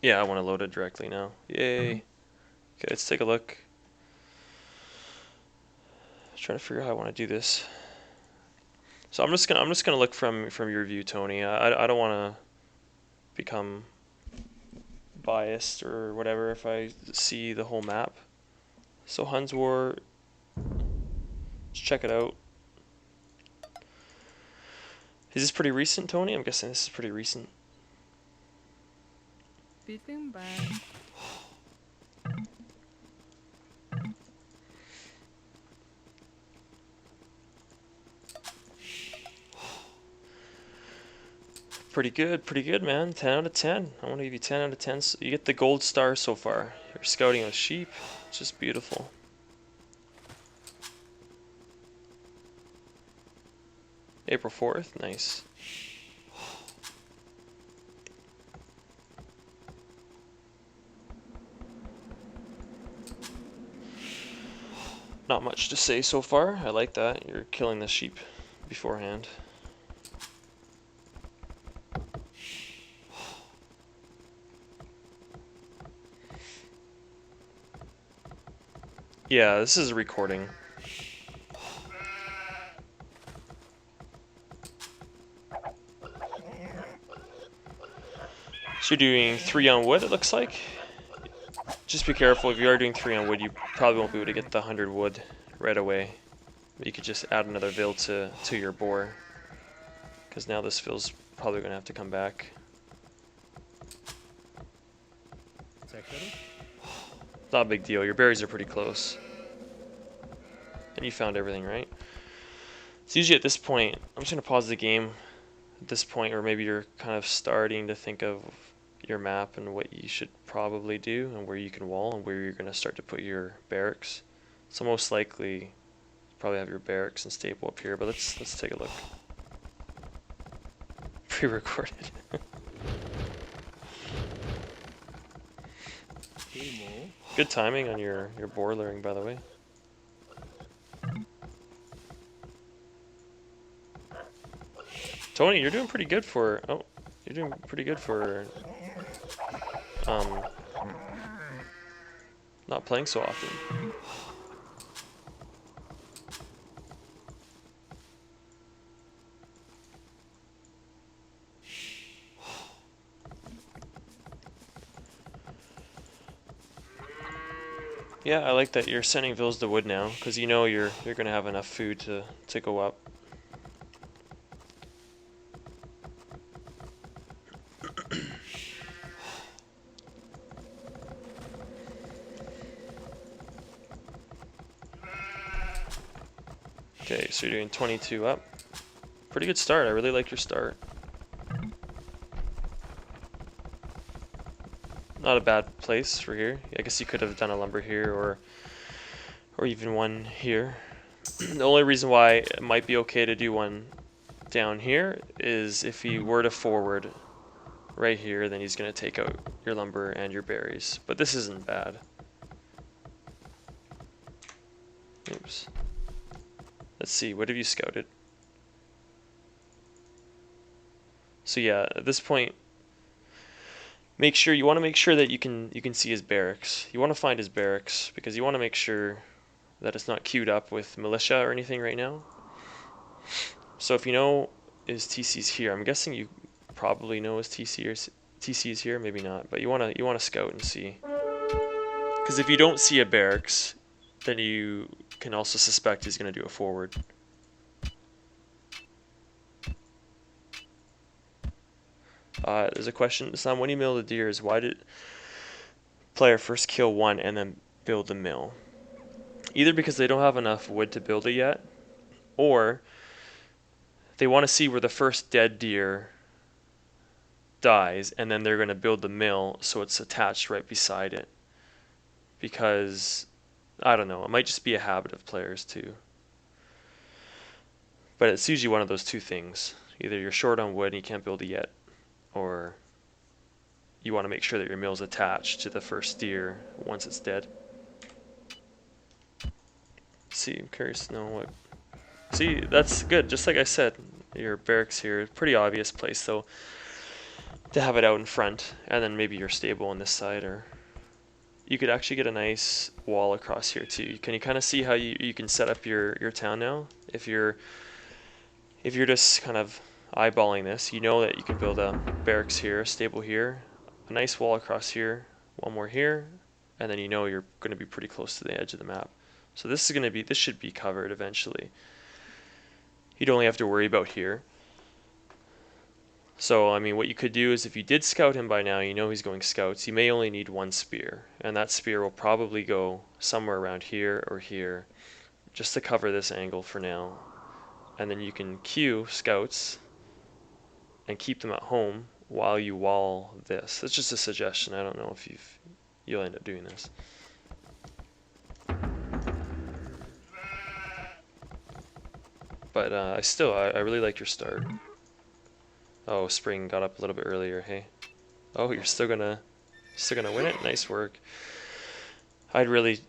Yeah, I want to load it directly now. Yay. Okay, let's take a look. Trying to figure out how I want to do this. So I'm just gonna look from your view, Tony. I don't want to become biased or whatever if I see the whole map. So Huns War, let's check it out. Is this pretty recent, Tony? I'm guessing this is pretty recent. Beating bad. Pretty good, man. 10 out of 10. I want to give you 10 out of 10. So you get the gold star so far. You're scouting with sheep. It's just beautiful. April 4th, nice. Not much to say so far. I like that. You're killing the sheep beforehand. Yeah, this is a recording. So you're doing 3 on wood, it looks like. Just be careful, if you are doing 3 on wood, you probably won't be able to get the 100 wood right away. But you could just add another vill to your boar. Because now this vill's probably going to have to come back. Not a big deal, your berries are pretty close. And you found everything, right? So usually at this point, I'm just going to pause the game at this point, or maybe you're kind of starting to think of your map and what you should probably do and where you can wall and where you're going to start to put your barracks. So most likely probably have your barracks and stable up here, but let's take a look. Pre-recorded. Good timing on your boar luring, by the way. Tony, you're doing pretty good for not playing so often. Yeah, I like that you're sending vills to wood now, because you know you're gonna have enough food to go up. Okay, so you're doing 22 up. Pretty good start. I really like your start. Not a bad place for here. I guess you could have done a lumber here or even one here. The only reason why it might be okay to do one down here is if he were to forward right here, then he's going to take out your lumber and your berries. But this isn't bad. Oops. Let's see, what have you scouted? So yeah, at this point, you want to make sure that you can see his barracks. You want to find his barracks because you want to make sure that it's not queued up with militia or anything right now. So if you know his TC's here, I'm guessing you probably know his TC is here, maybe not, but you want to scout and see. Because if you don't see a barracks, then you can also suspect he's going to do a forward. There's a question. Sam, when you mill the deers, why did player first kill one and then build the mill? Either because they don't have enough wood to build it yet, or they want to see where the first dead deer dies, and then they're going to build the mill so it's attached right beside it. Because, I don't know, it might just be a habit of players too. But it's usually one of those two things. Either you're short on wood and you can't build it yet, or you want to make sure that your mill's attached to the first deer once it's dead. See, I'm curious to know what... See, that's good. Just like I said, your barracks here, pretty obvious place though. to have it out in front, and then maybe your stable on this side, or you could actually get a nice wall across here too. Can you kind of see how you can set up your town now? If you're just kind of eyeballing this, you know that you can build a barracks here, a stable here, a nice wall across here, one more here, and then you know you're going to be pretty close to the edge of the map. So this should be covered eventually. You'd only have to worry about here. So, I mean, what you could do is if you did scout him by now, you know he's going scouts, you may only need one spear. And that spear will probably go somewhere around here or here, just to cover this angle for now. And then you can queue scouts and keep them at home while you wall this. It's just a suggestion. I don't know if you'll end up doing this. But I really like your start. Oh, Spring got up a little bit earlier, hey. Oh, you're still gonna win it? Nice work. I'd really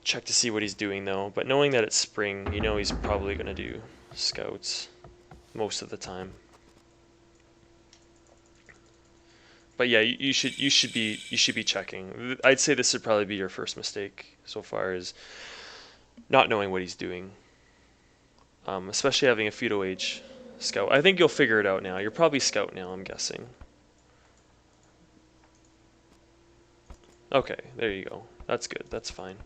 check to see what he's doing though, but knowing that it's Spring, you know he's probably gonna do scouts most of the time. But yeah, you should be checking. I'd say this would probably be your first mistake so far, is not knowing what he's doing. Especially having a feudal age scout. I think you'll figure it out now. You're probably scout now, I'm guessing. Okay, there you go. That's good. That's fine.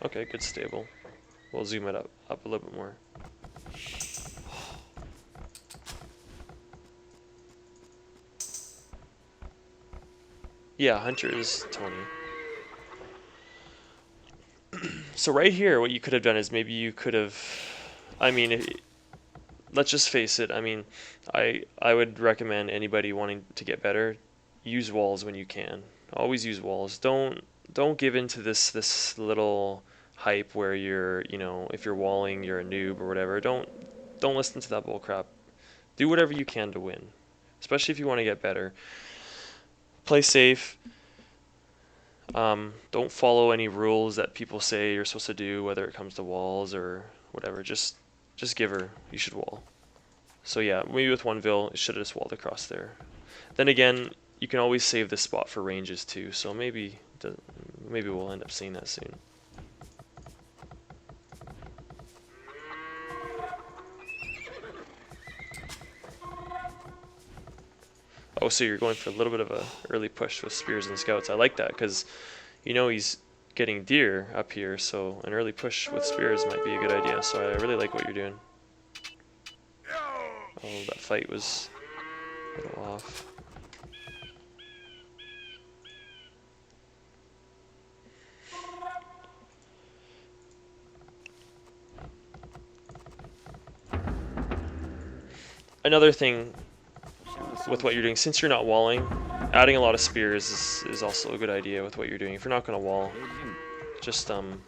Okay, good stable. We'll zoom it up a little bit more. Yeah, Hunter is Tony. So right here, what you could have done is maybe you could have, I mean, let's just face it. I mean, I would recommend anybody wanting to get better, use walls when you can. Always use walls. Don't give into this little hype where you're, you know, if you're walling, you're a noob or whatever. Don't listen to that bull crap. Do whatever you can to win, especially if you want to get better. Play safe. Don't follow any rules that people say you're supposed to do, whether it comes to walls or whatever. Just give her. You should wall. So yeah, maybe with one Vil, it should have just walled across there. Then again, you can always save this spot for ranges too. So maybe we'll end up seeing that soon. Oh, so you're going for a little bit of a early push with spears and scouts. I like that because you know he's getting deer up here, so an early push with spears might be a good idea. So I really like what you're doing. Oh, that fight was a little off. Another thing with what you're doing, since you're not walling, adding a lot of spears is also a good idea with what you're doing. If you're not going to wall, just don't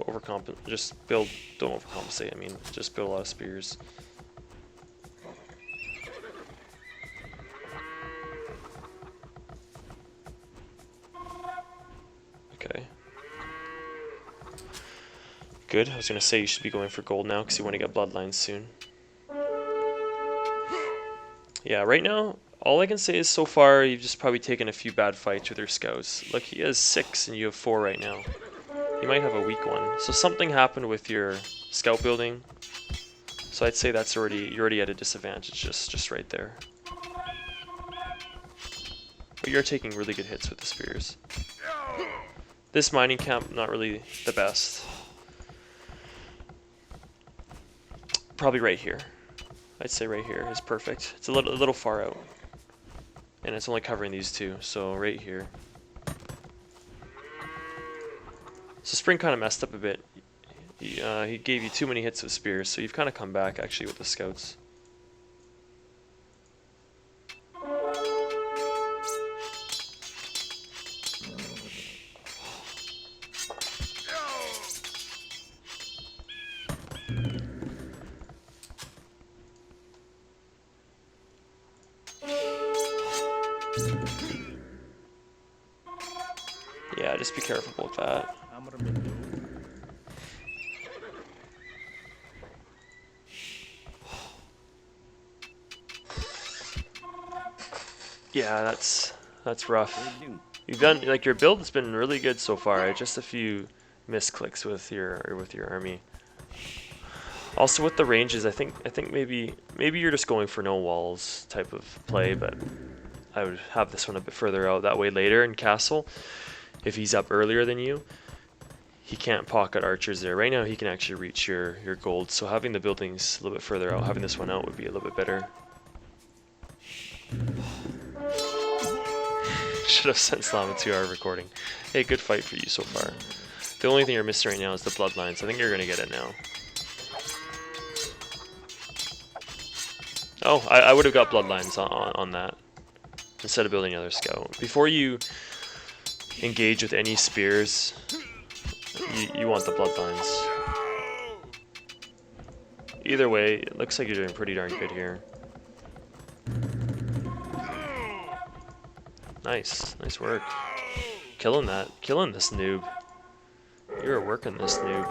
overcompensate. I mean, just build a lot of spears. Okay. Good. I was going to say you should be going for gold now because you want to get bloodlines soon. Yeah, right now, all I can say is so far you've just probably taken a few bad fights with your scouts. Look, he has 6 and you have 4 right now. You might have a weak one. So something happened with your scout building. So I'd say you're already at a disadvantage just right there. But you're taking really good hits with the spears. This mining camp, not really the best. Probably right here. I'd say right here is perfect. It's a little far out. And it's only covering these two, so right here. So Spring kind of messed up a bit. He gave you too many hits with spears, so you've kind of come back actually with the scouts. Yeah, just be careful with that. Yeah, that's rough. You've done, like, your build has been really good so far. Right? Just a few misclicks with your army. Also with the ranges, I think maybe you're just going for no walls type of play, but I would have this one a bit further out. That way later in castle, if he's up earlier than you, he can't pocket archers there. Right now he can actually reach your gold, so having the buildings a little bit further out, having this one out would be a little bit better. Should have sent Slam a 2-hour recording. Hey, good fight for you so far. The only thing you're missing right now is the bloodlines. I think you're gonna get it now. Oh, I would have got bloodlines on that instead of building another scout. Before you engage with any spears, you want the bloodlines. Either way, it looks like you're doing pretty darn good here. Nice work. Killing this noob. You were working this noob.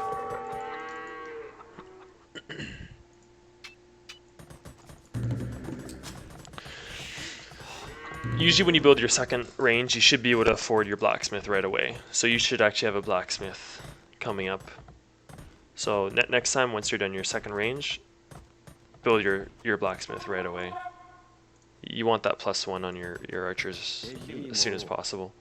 Usually when you build your second range, you should be able to afford your blacksmith right away. So you should actually have a blacksmith coming up. So next time, once you're done your second range, build your blacksmith right away. You want that +1 on your archers as soon as possible.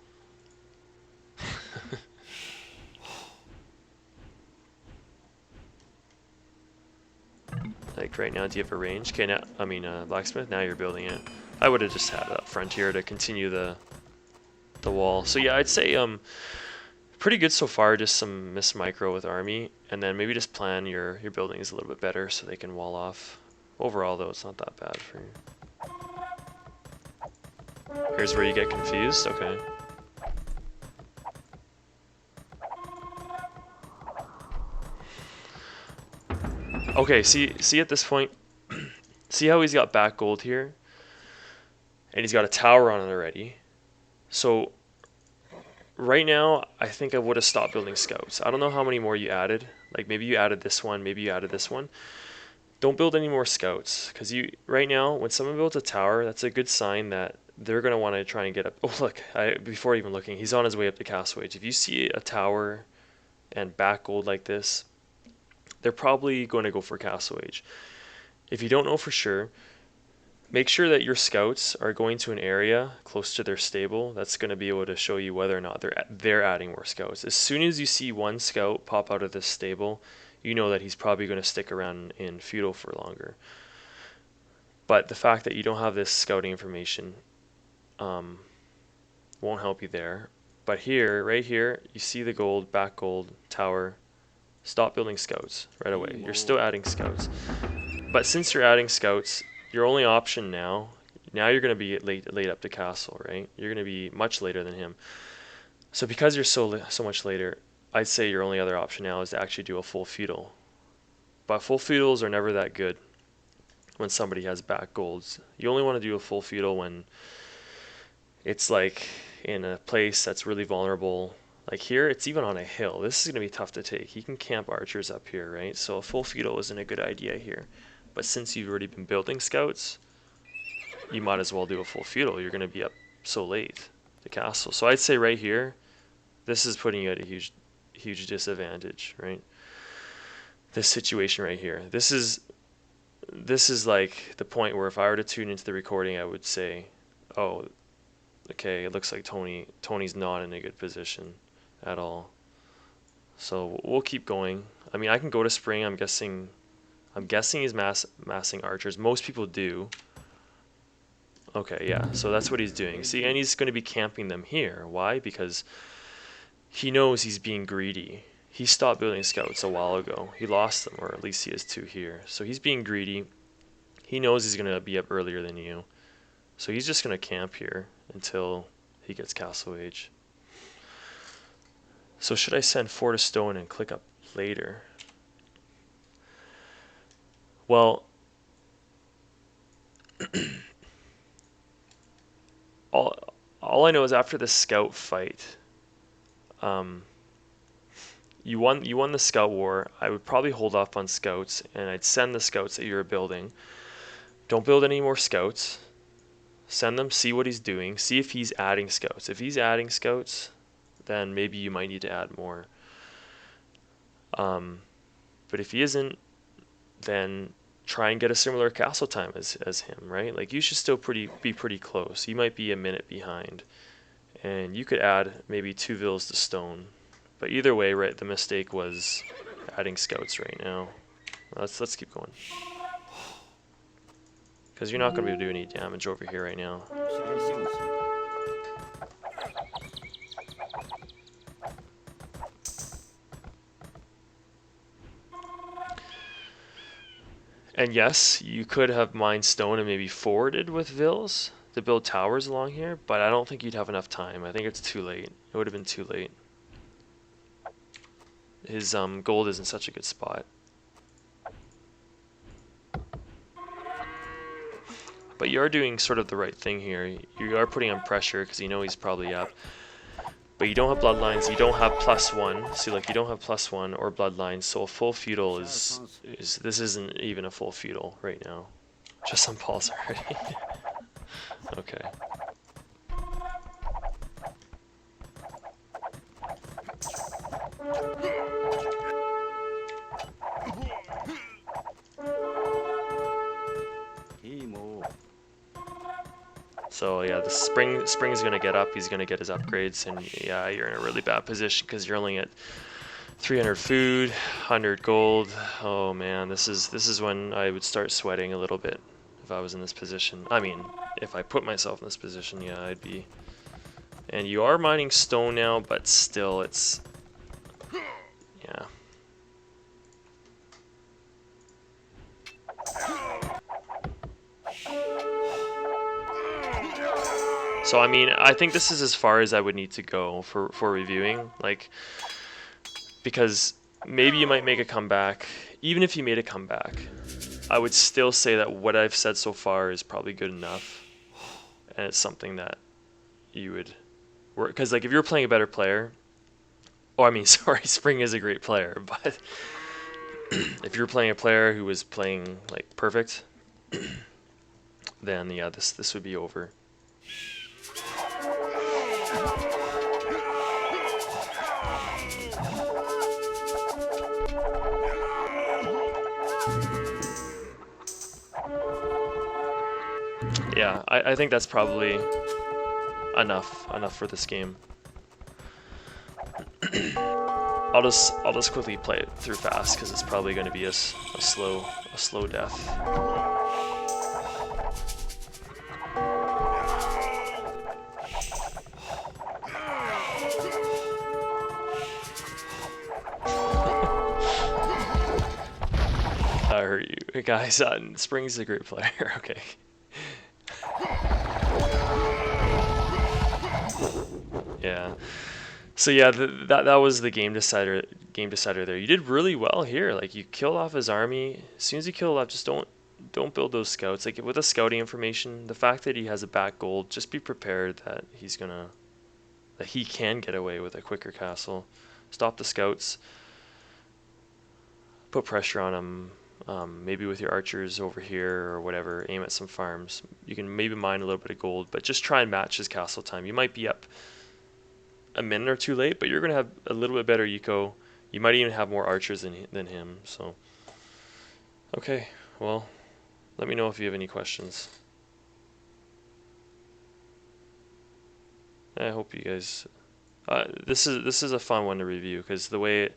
Like right now, do you have a range? Okay, now, I mean blacksmith, now you're building it. I would have just had it up front here to continue the wall. So yeah, I'd say pretty good so far, just some miss micro with army, and then maybe just plan your buildings a little bit better so they can wall off. Overall though, it's not that bad for you. Here's where you get confused, okay. Okay, see at this point, see how he's got back gold here? And he's got a tower on it already. So right now, I think I would have stopped building scouts. I don't know how many more you added. Like maybe you added this one, maybe you added this one. Don't build any more scouts, because right now, when someone builds a tower, that's a good sign that they're going to want to try and get up. Oh look, before even looking, he's on his way up to Castle Age. If you see a tower and back gold like this, they're probably going to go for Castle Age. If you don't know for sure, make sure that your scouts are going to an area close to their stable. That's going to be able to show you whether or not they're adding more scouts. As soon as you see one scout pop out of this stable, you know that he's probably going to stick around in Feudal for longer. But the fact that you don't have this scouting information won't help you there. But here, right here, you see the gold, back gold, tower. Stop building scouts right away. You're still adding scouts. But since you're adding scouts, your only option now you're going to be late up to castle, right? You're going to be much later than him. So because you're so much later, I'd say your only other option now is to actually do a full feudal. But full feudals are never that good when somebody has back golds. You only want to do a full feudal when it's like in a place that's really vulnerable. Like here, it's even on a hill. This is going to be tough to take. He can camp archers up here, right? So a full feudal isn't a good idea here. But since you've already been building scouts, you might as well do a full feudal. You're going to be up so late to castle. So I'd say right here, this is putting you at a huge disadvantage, right? This situation right here. This is like the point where if I were to tune into the recording, I would say, oh, okay, it looks like Tony's not in a good position at all. So we'll keep going. I mean, I can go to spring. I'm guessing he's massing archers. Most people do. Okay, yeah, so that's what he's doing. See, and he's going to be camping them here. Why? Because he knows he's being greedy. He stopped building scouts a while ago. He lost them, or at least he has 2 here. So he's being greedy. He knows he's going to be up earlier than you. So he's just going to camp here until he gets Castle Age. So should I send 4 to Stone and click up later? Well, all I know is after the scout fight, you won the scout war. I would probably hold off on scouts, and I'd send the scouts that you were building. Don't build any more scouts. Send them, see what he's doing, see if he's adding scouts. If he's adding scouts, then maybe you might need to add more. But if he isn't, then try and get a similar castle time as him, right? Like you should still be pretty close. You might be a minute behind, and you could add maybe 2 villas to stone. But either way, right, the mistake was adding scouts right now. Let's keep going, because you're not going to be able to do any damage over here right now. And yes, you could have mined stone and maybe forwarded with vills to build towers along here, but I don't think you'd have enough time. I think it's too late. It would have been too late. His gold is in such a good spot. But you are doing sort of the right thing here. You are putting on pressure because you know he's probably up. But you don't have bloodlines, you don't have +1. See, like, you don't have +1 or bloodlines, so a full feudal is this isn't even a full feudal right now. Just on Paul's already. Okay. So yeah, the spring's gonna get up. He's gonna get his upgrades, and yeah, you're in a really bad position because you're only at 300 food, 100 gold. Oh man, this is when I would start sweating a little bit if I was in this position. I mean, if I put myself in this position, yeah, I'd be. And you are mining stone now, but still, it's yeah. So I mean, I think this is as far as I would need to go for reviewing, like, because maybe you might make a comeback. Even if you made a comeback, I would still say that what I've said so far is probably good enough, and it's something that you would work. Because like if you're playing a better player, oh I mean sorry, Spring is a great player, but if you're playing a player who was playing like perfect, then yeah, this would be over. Yeah, I think that's probably enough for this game. I'll just quickly play it through fast because it's probably going to be a slow death. I hurt you guys. Spring's a great player. Okay. Yeah. So yeah, that was the game decider there. You did really well here. Like you killed off his army. As soon as you kill off, just don't build those scouts. Like with the scouting information, the fact that he has a back gold, just be prepared that he can get away with a quicker castle. Stop the scouts. Put pressure on him. Maybe with your archers over here or whatever, aim at some farms. You can maybe mine a little bit of gold, but just try and match his castle time. You might be up a minute or two late, but you're going to have a little bit better eco. You might even have more archers than him. So, okay, well, let me know if you have any questions. I hope you guys. This is a fun one to review because the way